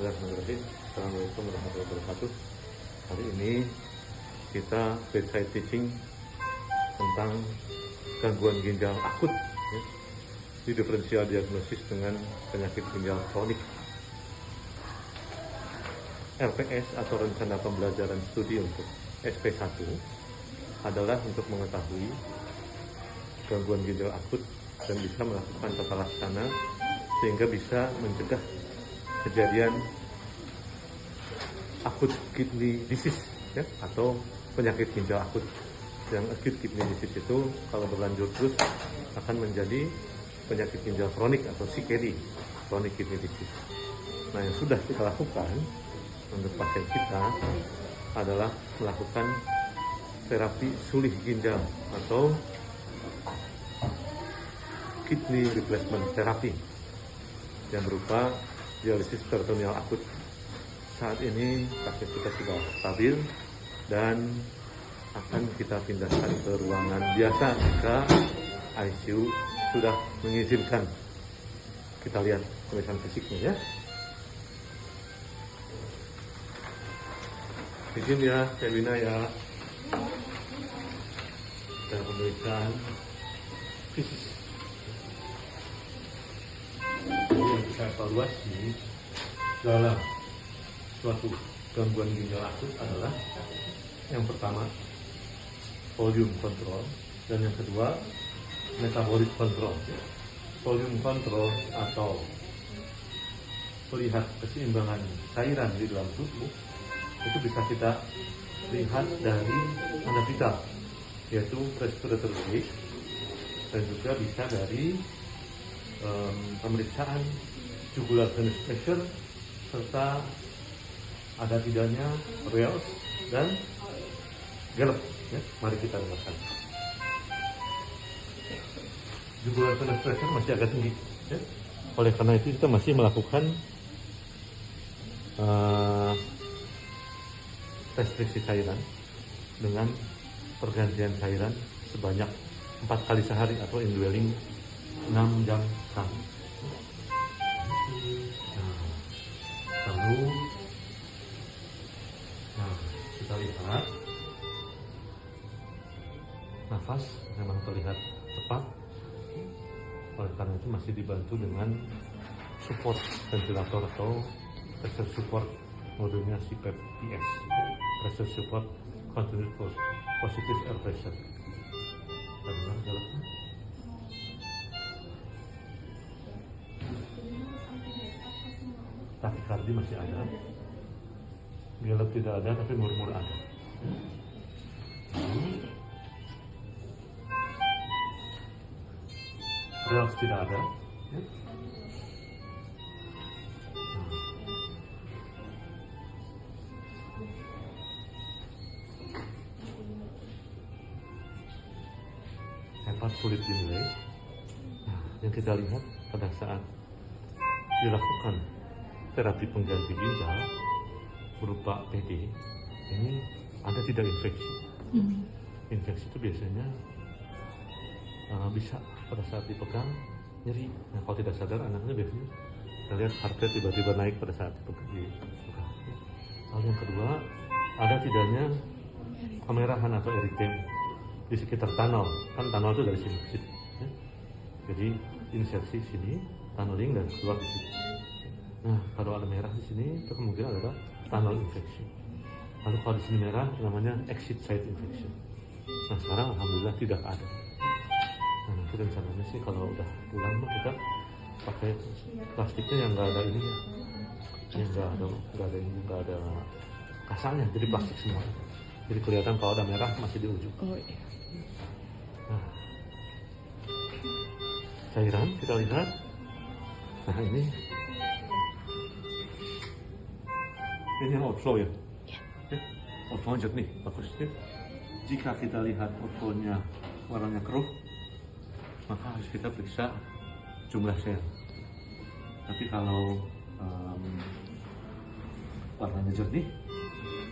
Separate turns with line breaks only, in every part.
Bismillahirrahmanirrahim. Assalamualaikum warahmatullahi wabarakatuh. Hari ini kita bedside teaching tentang gangguan ginjal akut ya, di diferensial diagnosis dengan penyakit ginjal kronik. RPS atau Rencana Pembelajaran Studi untuk SP1 adalah untuk mengetahui gangguan ginjal akut dan bisa melakukan tata laksana sehingga bisa mencegah kejadian akut kidney disease ya, atau penyakit ginjal akut. Yang acute kidney disease itu kalau berlanjut terus akan menjadi penyakit ginjal kronik atau CKD, chronic kidney disease. Nah, yang sudah kita lakukan untuk pasien kita adalah melakukan terapi sulih ginjal atau kidney replacement therapy yang berupa dialisis peritoneal akut. Saat ini pasien kita sudah stabil dan akan kita pindahkan ke ruangan biasa jika ICU sudah mengizinkan. Kita lihat pemeriksaan fisiknya ya. Izin ya, Elvina ya. Dan pemeriksaan fisik. Jadi yang kita evaluasi dalam suatu gangguan ginjal akut adalah yang pertama volume control dan yang kedua metabolic control. Volume control atau melihat keseimbangan cairan di dalam tubuh itu bisa kita lihat dari tanda vital, yaitu respiratory rate, dan juga bisa dari pemeriksaan jugular venous pressure serta ada tidaknya Reals dan Gallup ya. Mari kita dengarkan. Jugular venous pressure masih agak tinggi ya. Oleh karena itu kita masih melakukan restriksi cairan dengan pergantian cairan sebanyak 4 kali sehari atau indwelling 6 jam sekali. Lalu kita lihat nafas memang terlihat cepat, oleh karena itu masih dibantu dengan support ventilator atau pressure support modenya CPAP-PS, pressure support continuous positive air pressure. Takikardi masih ada, Gallup tidak ada, tapi murmur ada. Reals tidak ada. Hepat sulit dinilai. Yang kita lihat pada saat dilakukan terapi pengganti ginjal berupa PD, ini ada tidak infeksi. Infeksi itu biasanya bisa pada saat dipegang nyeri. Nah, kalau tidak sadar anaknya biasanya kita lihat heart rate tiba-tiba naik pada saat dipegang. Lalu yang kedua, ada tidaknya kemerahan atau eritem di sekitar tunnel. Kan tunnel itu dari sini. Ya. Jadi insersi sini, tunneling dan keluar di sini. Nah, kalau ada merah di sini, itu kemungkinan adalah tunnel infection. Lalu kalau di sini merah, namanya exit site infection. Nah, sekarang alhamdulillah tidak ada. Nah, nanti rencananya sih kalau udah pulang kita pakai plastiknya yang nggak ada ini ya, yang nggak ada kasarnya, jadi plastik semua. Jadi kelihatan kalau ada merah masih di ujung. Nah, cairan kita lihat. Nah, ini yang outflow ya. Outflow jernih, bagus ya. Jika kita lihat outflow-nya warnanya keruh, maka harus kita periksa jumlah sel. Tapi kalau warnanya jernih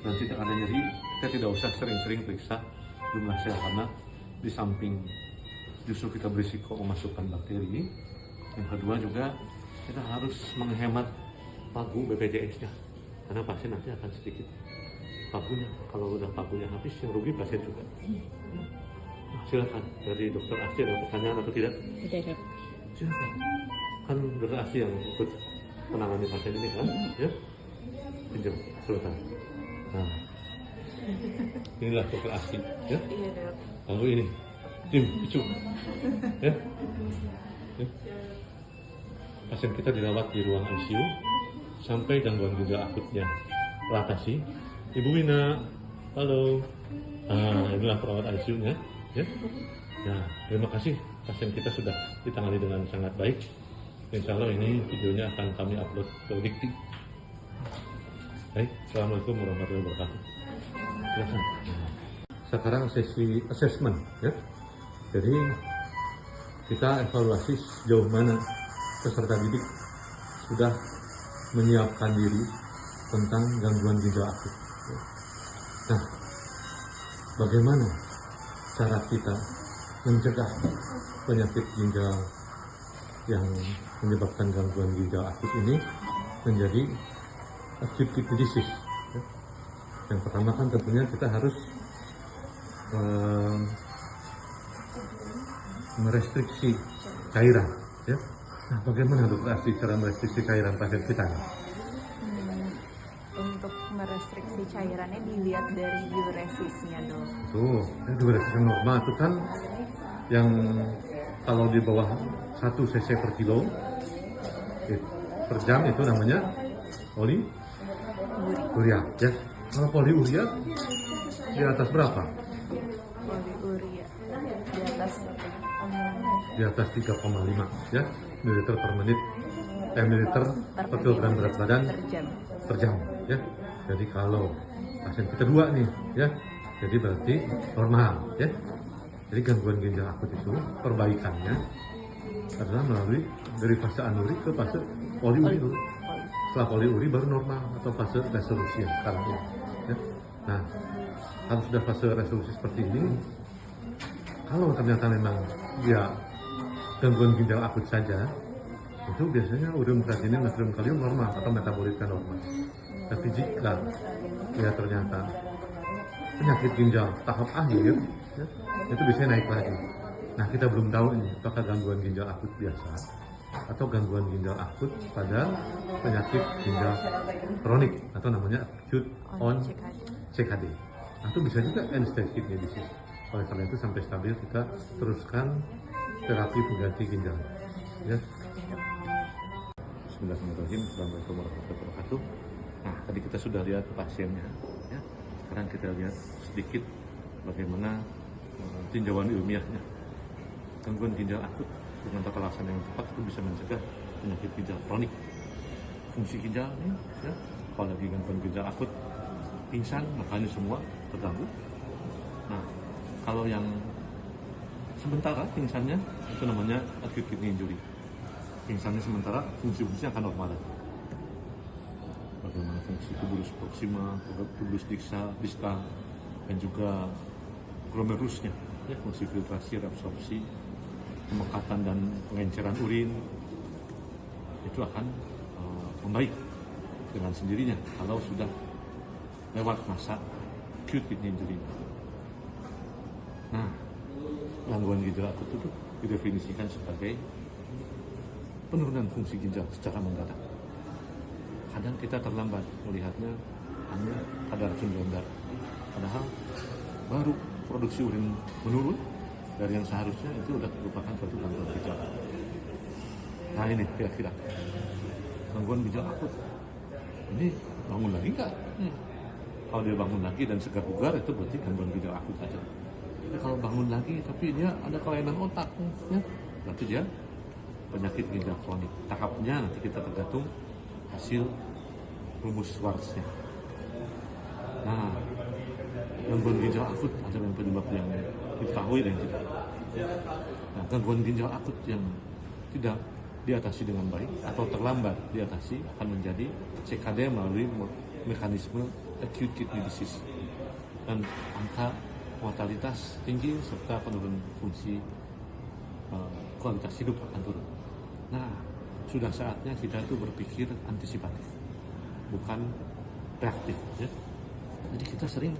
dan tidak ada nyeri, kita tidak usah sering-sering periksa jumlah sel, karena di samping justru kita berisiko memasukkan bakteri, yang kedua juga kita harus menghemat pagu BPJS-nya, karena pasien nanti akan sedikit pagunya. Kalau udah pagunya habis, yang rugi pasien juga. Nah, silakan dari dokter Asih ada pertanyaan atau tidak?
Tidak.
Silakan. Kan dokter Asih yang ikut menangani pasien ini kan, ya? Pinjam sebentar. Nah, inilah dokter Asih, ya?
Iya, Dok.
Lalu ini, Tim, Icu, ya? Ya. Pasien kita dirawat di ruang ICU sampai gangguan ginjal akutnya teratasi. Ibu Wina, halo. Inilah perawat ICU-nya, ya. Nah, terima kasih, pasien kita sudah ditangani dengan sangat baik. Insya Allah ini videonya akan kami upload ke Dikti. Baik, Assalamualaikum warahmatullahi wabarakatuh. Silakan. Sekarang sesi assessment, ya. Jadi kita evaluasi sejauh mana peserta didik sudah menyiapkan diri tentang gangguan ginjal akut. Nah, bagaimana cara kita mencegah penyakit ginjal yang menyebabkan gangguan ginjal akut ini menjadi acute kidney disease? Yang pertama kan tentunya kita harus merestriksi cairan, ya. Nah, bagaimana dokter Asih cara merestriksi cairan pasien kita?
Untuk merestriksi cairannya dilihat dari diuresisnya, Dok.
Tuh, ini diuresis yang normal itu kan yang kalau di bawah 1 cc per kilo per jam itu namanya poliuria, ya. Kalau poliuria di atas berapa?
Poliuria
di atas 3,5, ya, mililiter per menit, mililiter per kilogram berat badan per jam, ya. Jadi kalau pasien kita 2 nih, ya, jadi berarti normal, ya. Jadi gangguan ginjal akut itu perbaikannya adalah melalui dari fase anuri ke fase poliuri dulu. Setelah poliuri baru normal atau fase resolusi yang sekarang ini, ya. Nah, kalau sudah fase resolusi seperti ini, kalau ternyata memang dia gangguan ginjal akut saja, itu biasanya urium kreatinin, natrium kalium normal atau metabolitnya normal. Tapi jika dia ternyata penyakit ginjal tahap akhir, ya, itu biasanya naik lagi. Nah, kita belum tahu ini apakah gangguan ginjal akut biasa atau gangguan ginjal akut pada penyakit ginjal kronik atau namanya acute on CKD. Atau bisa juga end stage kidney disease. Oleh karena itu sampai stabil kita teruskan terapi pengganti ginjal, ya. Bismillahirrahmanirrahim. Assalamualaikum warahmatullahi wabarakatuh. Nah, tadi kita sudah lihat pasiennya, ya. Sekarang kita lihat sedikit bagaimana tinjauan ilmiahnya. Gangguan ginjal akut dengan tata laksana yang tepat itu bisa mencegah penyakit ginjal kronik. Fungsi ginjal ini, ya, kalau lagi gangguan ginjal akut, pingsan, makanya semua terganggu. Nah, kalau yang sementara pingsannya itu namanya acute kidney injury. Pingsannya sementara, fungsi-fungsinya akan normal. Bagaimana fungsi tubulus proxima, tubulus distal, dan juga glomerusnya, ya, fungsi filtrasi, reabsorpsi, pemekatan dan pengenceran urin itu akan membaik dengan sendirinya kalau sudah lewat masa acute kidney injury. Nah, gangguan ginjal akut itu didefinisikan sebagai penurunan fungsi ginjal secara mendadak. Kadang kita terlambat melihatnya hanya pada racun dalam darah, padahal baru produksi urin menurun dari yang seharusnya itu sudah merupakan suatu gangguan ginjal. Nah, ini kira-kira gangguan ginjal akut ini bangun lagi nggak? Kalau dia bangun lagi dan segar bugar itu berarti gangguan ginjal akut saja. Jadi kalau bangun lagi tapi dia ada kelainan otak, ya, berarti dia penyakit ginjal kronik. Tahapnya nanti kita tergantung hasil rumus Schwarz-nya. Nah, gangguan ginjal akut ada yang penyebab yang diketahui dan tidak. Nah, gangguan ginjal akut yang tidak diatasi dengan baik atau terlambat diatasi akan menjadi CKD melalui mekanisme acute kidney disease dan angka mortalitas tinggi serta penurunan fungsi kualitas hidup akan turun. Nah, sudah saatnya kita itu berpikir antisipatif. bukan reaktif. Ya. Jadi kita sering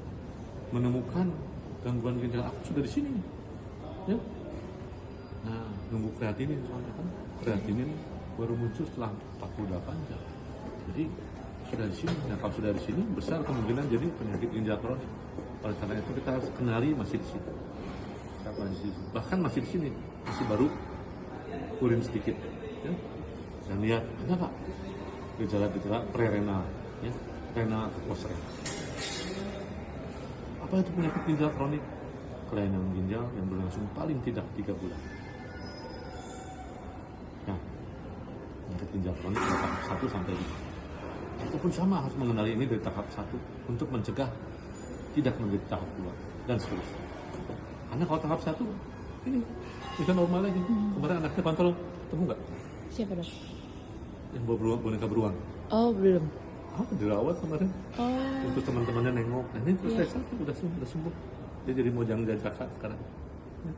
menemukan gangguan ginjal akut sudah di sini. Ya. Nah, nunggu kreatinin soalnya kan kreatinin baru muncul setelah 48 jam. Jadi sudah di sini. Nah, kalau sudah di sini besar kemungkinan jadi penyakit ginjal kronik. Oleh karena itu kita harus kenali masih di sini. Bahkan masih di sini, masih baru urin sedikit. Ya. Dan lihat ada nggak gejala-gejala prerenal, ya, renal postrenal. Apa itu penyakit ginjal kronik? Kelainan ginjal yang berlangsung paling tidak 3 bulan. Nah, penyakit ginjal kronik tahap 1 sampai 5. Itu pun sama harus mengenali ini dari tahap 1 untuk mencegah tidak menjadi tahap 2 dan seterusnya. Karena kalau tahap 1 ini bisa normal lagi. Kemarin anaknya kontrol, ketemu nggak?
Siapa dok?
Yang bawa boneka beruang.
Oh belum.
Dirawat kemarin.
Oh.
Untuk teman-temannya nengok. Nah, ini terus stage 1 udah sembuh. Dia jadi mojang jaka sekarang. Ya.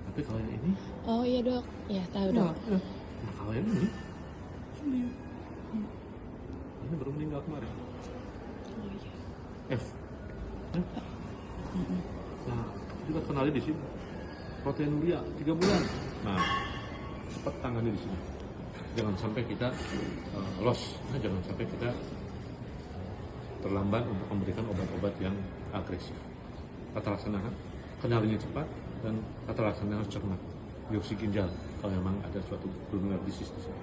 Tapi kalau yang ini,
Oh iya dok. Ya tahu dok.
ya. Nah, kalau yang ini sulit. Ini baru meninggal kemarin.
Oh iya.
F. Ya. Nah, juga kenali di sini. Proteinuria 3 bulan. Nah, cepat tangani di sini. Jangan sampai kita loss. Nah, jangan sampai kita terlambat untuk memberikan obat-obat yang agresif. Tata laksana kenalinya cepat dan tata laksana harus cermat. Biopsi ginjal kalau memang ada suatu glomerular disease di sini.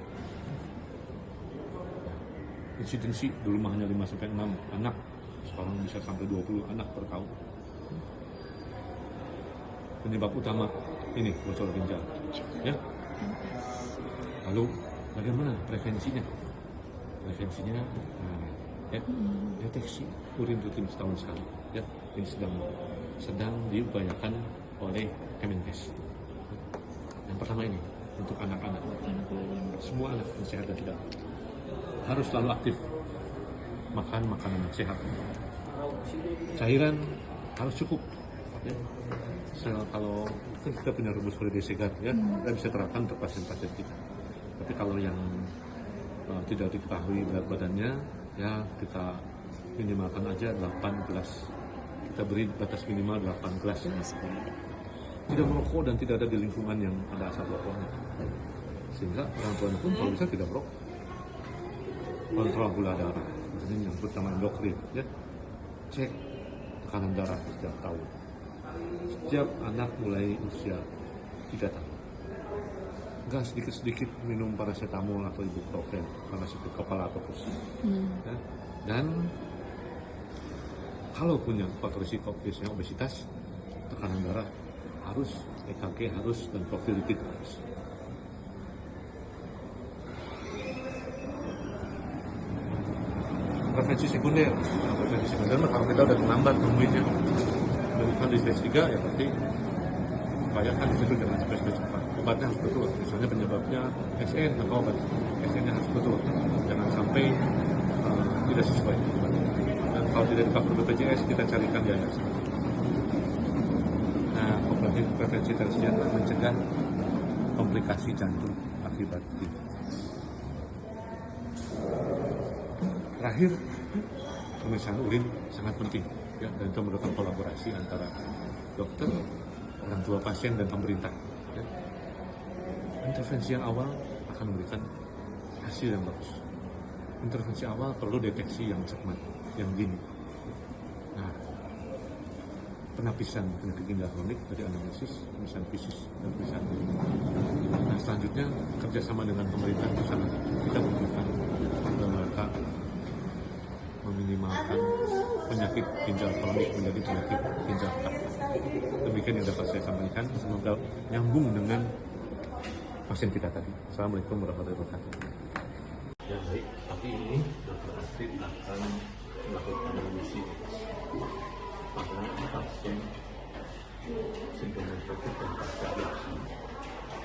Insidensi dulu mah hanya 5-6 anak, sekarang bisa sampai 20 anak per tahun. Penyebab utama ini bocor ginjal, ya. Lalu bagaimana prevensinya? Prevensinya, ya, deteksi urin rutin setahun sekali. Ya, ini sedang diupayakan oleh Kemenkes. Yang pertama ini untuk anak-anak, semua anak yang sehat dan tidak harus selalu aktif makan makanan yang sehat. Cairan harus cukup. Ya. Kalau kan kita punya rumus Holiday Segar, ya, kita bisa terapkan untuk pasien-pasien kita. Tapi kalau yang tidak diketahui berat badannya, ya kita minimalkan aja 8 gelas. Kita beri batas minimal 8 gelas. Tidak merokok dan tidak ada di lingkungan yang ada asap rokoknya. Sehingga orang tuanya pun kalau bisa tidak merokok. Kontrol gula darah, ini yang terutama endokrin, ya. Cek tekanan darah setiap tahun. Setiap anak mulai usia 3 tahun. Enggak sedikit-sedikit minum paracetamol atau ibuprofen karena sakit kepala atau pusing. Ya. Dan kalau punya faktor risiko biasanya obesitas, tekanan darah harus, EKG harus, dan profil lipid harus. Prevensi sekunder, kalau kita udah terlambat nemuinnya, bukan di stage 3 ya berarti upayakan di situ jangan sampai stage 4. Obatnya harus betul, misalnya penyebabnya SN, maka obat SN-nya harus betul, jangan sampai tidak sesuai. Dan kalau tidak di-cover BPJS kita carikan yayasan. Nah, prevensi tersier mencegah komplikasi jantung akibat ini. Terakhir, pemeriksaan urin sangat penting, ya, dan itu memerlukan kolaborasi antara dokter, orang tua pasien, dan pemerintah. Ya. Intervensi yang awal akan memberikan hasil yang bagus. Intervensi awal perlu deteksi yang cermat, yang dini. Nah, penapisan penyakit ginjal kronik dari anamnesis, pemeriksaan fisik, dan pemeriksaan urin. Nah, selanjutnya kerjasama dengan pemerintah bersama kita membutuhkan mereka meminimalkan penyakit ginjal kronik menjadi penyakit ginjal akut. Demikian yang dapat saya sampaikan. Semoga nyambung dengan pasien kita tadi. Assalamualaikum warahmatullahi wabarakatuh. Ya baik, tapi ini Dr. Astrid akan melakukan remisi pada pasien sindrom nefrotik dan pasca biopsi.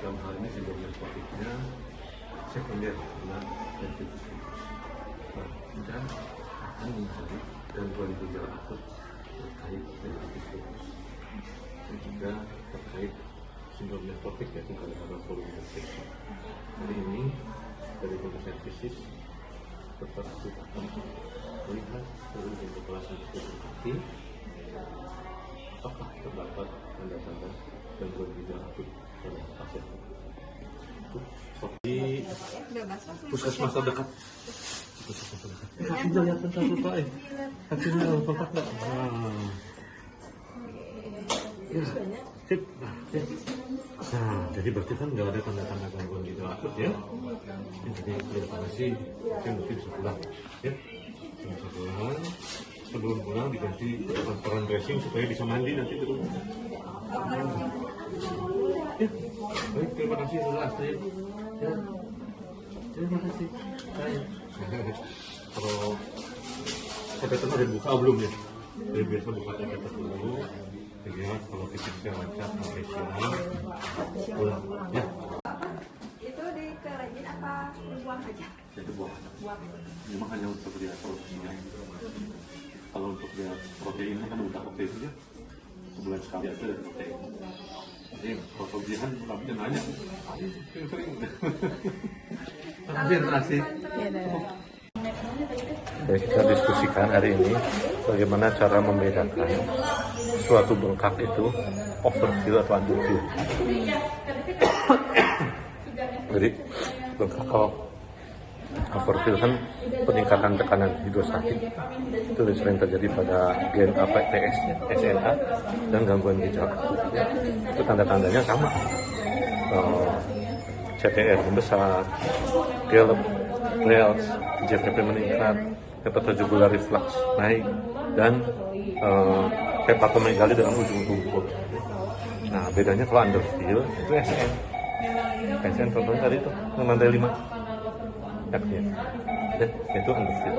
Dalam hal ini sindrom nefrotiknya sekunder dengan lentivitis. Dan akan mencari gangguan ginjal akut terkait dengan lentivitis dan juga terkait sindrom nefrotik, yaitu gara-gara volume infeksi. Hari ini dari pemeriksaan fisik Dr. Astrid akan Tapi apakah terdapat tanda-tanda gangguan ginjal akut pada pasien? Di puskesmas terdekat. Kakinya lihat bentar Pak. Kakinya kontak nggak? Ya, sip. Nah, jadi berarti kan nggak ada tanda-tanda gangguan ginjal akut ya. Jadi kelihatannya sih, mungkin bisa pulang ya. Bisa pulang. Sebelum pulang diganti transparan dressing supaya bisa mandi nanti di rumah. Ya, baik, terima kasih sudah asli. Ya, terima kasih. Saya. Kalau tetetan udah buka belum ya? Jadi biasa buka tetetan dulu. Ya, kalau tipisnya lancar sampai sini, pulang. Ya.
Itu dikeringin apa dibuang aja?
Jadi buang. Memang hanya untuk dia proteinnya. Kalau untuk dia proteinnya kan udah oke ya. Sebulan sekali aja ada protein. Jadi kalau kelebihan tapi nanya. Sering. Terima kasih. Baik, kita diskusikan hari ini bagaimana cara membedakan suatu bengkak itu overfill atau underfill. Jadi bengkak kalau overfill kan peningkatan tekanan hidrostatik itu sering terjadi pada gen APTS, SNA dan gangguan ginjal. Itu tanda-tandanya sama. CTR membesar, gallop, Wales, JVP meningkat, hepatojugular reflux naik, dan hepatomegali dalam ujung tubuh. Nah, bedanya kalau underfill itu SN. SN contohnya tadi itu, lantai 5. Ya, itu underfill.